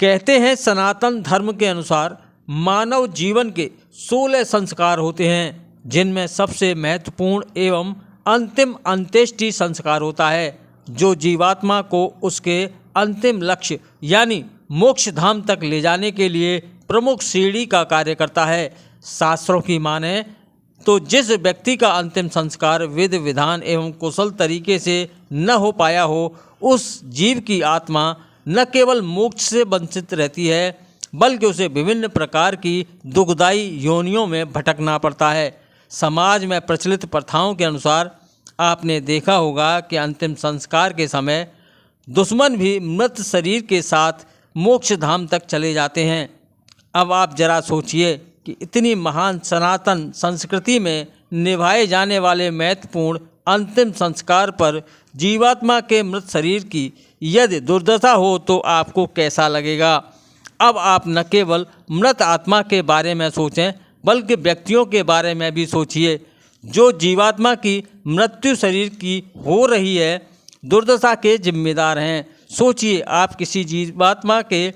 कहते हैं सनातन धर्म के अनुसार मानव जीवन के 16 संस्कार होते हैं, जिनमें सबसे महत्वपूर्ण एवं अंतिम अंत्येष्टि संस्कार होता है, जो जीवात्मा को उसके अंतिम लक्ष्य यानी मोक्ष धाम तक ले जाने के लिए प्रमुख सीढ़ी का कार्य करता है। शास्त्रों की माने तो जिस व्यक्ति का अंतिम संस्कार विधि विधान एवं कुशल तरीके से न हो पाया हो, उस जीव की आत्मा न केवल मोक्ष से वंचित रहती है, बल्कि उसे विभिन्न प्रकार की दुखदायी योनियों में भटकना पड़ता है। समाज में प्रचलित प्रथाओं के अनुसार आपने देखा होगा कि अंतिम संस्कार के समय दुश्मन भी मृत शरीर के साथ मोक्ष धाम तक चले जाते हैं। अब आप जरा सोचिए कि इतनी महान सनातन संस्कृति में निभाए जाने वाले महत्वपूर्ण अंतिम संस्कार पर जीवात्मा के मृत शरीर की यदि दुर्दशा हो तो आपको कैसा लगेगा। अब आप न केवल मृत आत्मा के बारे में सोचें, बल्कि व्यक्तियों के बारे में भी सोचिए जो जीवात्मा की मृत्यु शरीर की हो रही है दुर्दशा के जिम्मेदार हैं। सोचिए, आप किसी जीवात्मा के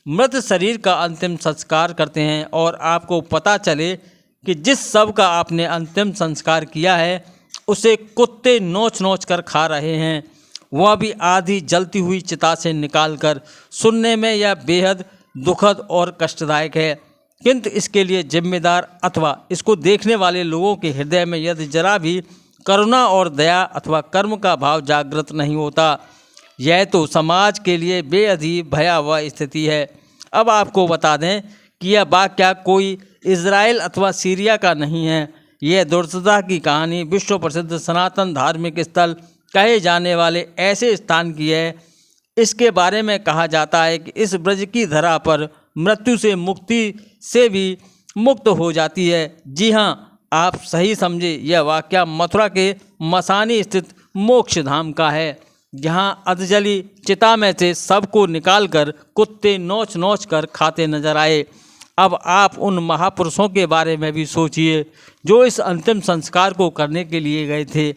मृत शरीर का अंतिम संस्कार करते हैं और आपको पता चले कि जिस शव का आपने अंतिम संस्कार किया है उसे कुत्ते नोच नोच कर खा रहे हैं, वह भी आधी जलती हुई चिता से निकालकर। सुनने में यह बेहद दुखद और कष्टदायक है, किंतु इसके लिए जिम्मेदार अथवा इसको देखने वाले लोगों के हृदय में यदि जरा भी करुणा और दया अथवा कर्म का भाव जागृत नहीं होता, यह तो समाज के लिए बेहद ही भयावह स्थिति है। अब आपको बता दें कि यह वाक़या कोई इज़राइल अथवा सीरिया का नहीं है। यह दुर्दशा की कहानी विश्व प्रसिद्ध सनातन धार्मिक स्थल कहे जाने वाले ऐसे स्थान की है। इसके बारे में कहा जाता है कि इस ब्रज की धरा पर मृत्यु से मुक्ति से भी मुक्त हो जाती है। जी हाँ, आप सही समझे, यह वाक़या मथुरा के मसानी स्थित मोक्ष धाम का है, जहाँ अधजली चिता में से सबको निकालकर कुत्ते नोच नोच कर खाते नजर आए। अब आप उन महापुरुषों के बारे में भी सोचिए जो इस अंतिम संस्कार को करने के लिए गए थे,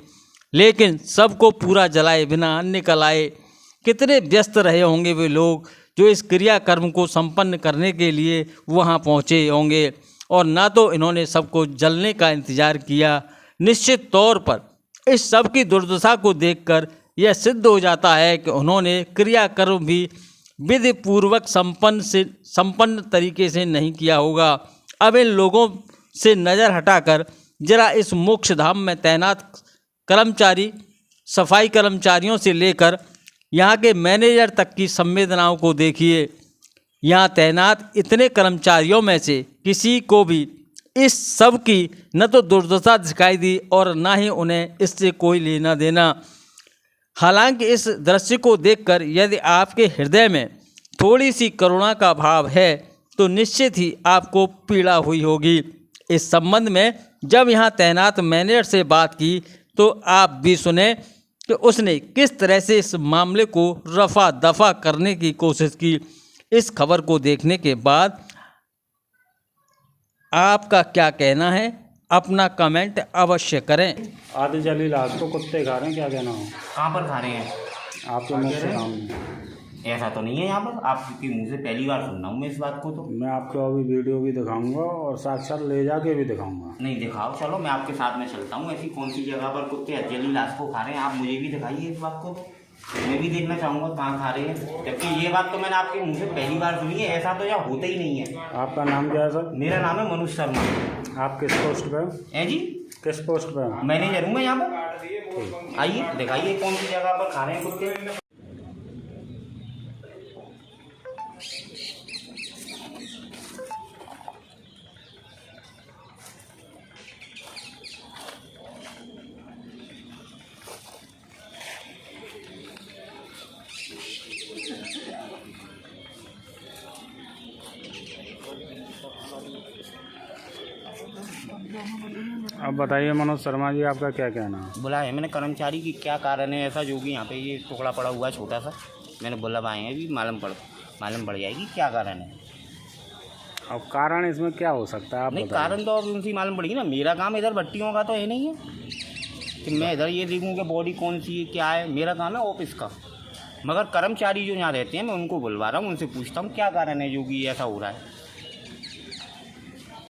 लेकिन सबको पूरा जलाए बिना निकल आए। कितने व्यस्त रहे होंगे वे लोग जो इस क्रियाकर्म को संपन्न करने के लिए वहां पहुंचे होंगे, और ना तो इन्होंने सबको जलने का इंतजार किया। निश्चित तौर पर इस सब की दुर्दशा को देखकर यह सिद्ध हो जाता है कि उन्होंने क्रियाकर्म भी विधि पूर्वक संपन्न तरीके से नहीं किया होगा। अब इन लोगों से नज़र हटाकर जरा इस मोक्ष धाम में तैनात कर्मचारी, सफाई कर्मचारियों से लेकर यहाँ के मैनेजर तक की संवेदनाओं को देखिए। यहाँ तैनात इतने कर्मचारियों में से किसी को भी इस सब की न तो दुर्दशा दिखाई दी और न ही उन्हें इससे कोई लेना देना। हालांकि इस दृश्य को देखकर यदि आपके हृदय में थोड़ी सी करुणा का भाव है तो निश्चित ही आपको पीड़ा हुई होगी। इस संबंध में जब यहाँ तैनात मैनेजर से बात की तो आप भी सुने कि उसने किस तरह से इस मामले को रफा दफा करने की कोशिश की। इस खबर को देखने के बाद आपका क्या कहना है, अपना कमेंट अवश्य करें। आधी जली लाश को कुत्ते खा रहे हैं, क्या कहना हो? कहाँ पर खा रहे हैं? आपके मुँह से सामने। ऐसा तो नहीं है यहाँ पर, आपके मुंह से पहली बार सुन रहा हूँ मैं इस बात को। तो मैं आपको अभी वीडियो भी दिखाऊंगा और साक्षात ले जाके भी दिखाऊंगा। नहीं दिखाओ, चलो मैं आपके साथ में चलता हूँ। ऐसी कौन सी जगह पर कुत्ते जली लाश को खा रहे हैं, आप मुझे भी दिखाइए इस बात को। तो मैं भी देखना चाहूँगा कहाँ खा रहे हैं, जबकि ये बात तो मैंने आपके मुँह से पहली बार सुनी है। ऐसा तो यहाँ होता ही नहीं है। आपका नाम क्या है सर? मेरा नाम है मनोज शर्मा। आप किस पोस्ट पे हो? है जी, किस पोस्ट पे हो? मैनेजर हूँ मैं यहाँ पर। आइए दिखाइए कौन सी जगह पर खा रहे हैं कुत्ते। अब बताइए मनोज शर्मा जी, आपका क्या कहना है? बोला है मैंने कर्मचारी की, क्या कारण है ऐसा जो कि यहाँ पे ये टुकड़ा पड़ा हुआ है छोटा सा। मैंने बोला आए हैं, अभी मालूम पड़ जाएगी क्या कारण है। अब कारण इसमें क्या हो सकता है आप नहीं, बताइए। कारण तो अब उनसे मालूम पड़ेगी ना। मेरा काम इधर भट्टियों का तो है नहीं है कि मैं इधर ये देखूँ कि बॉडी कौन सी है क्या है। मेरा काम है ऑफिस का। मगर कर्मचारी जो यहाँ रहते हैं मैं उनको बुलवा रहा हूँ, उनसे पूछता हूँ क्या कारण है जो कि ऐसा हो रहा है।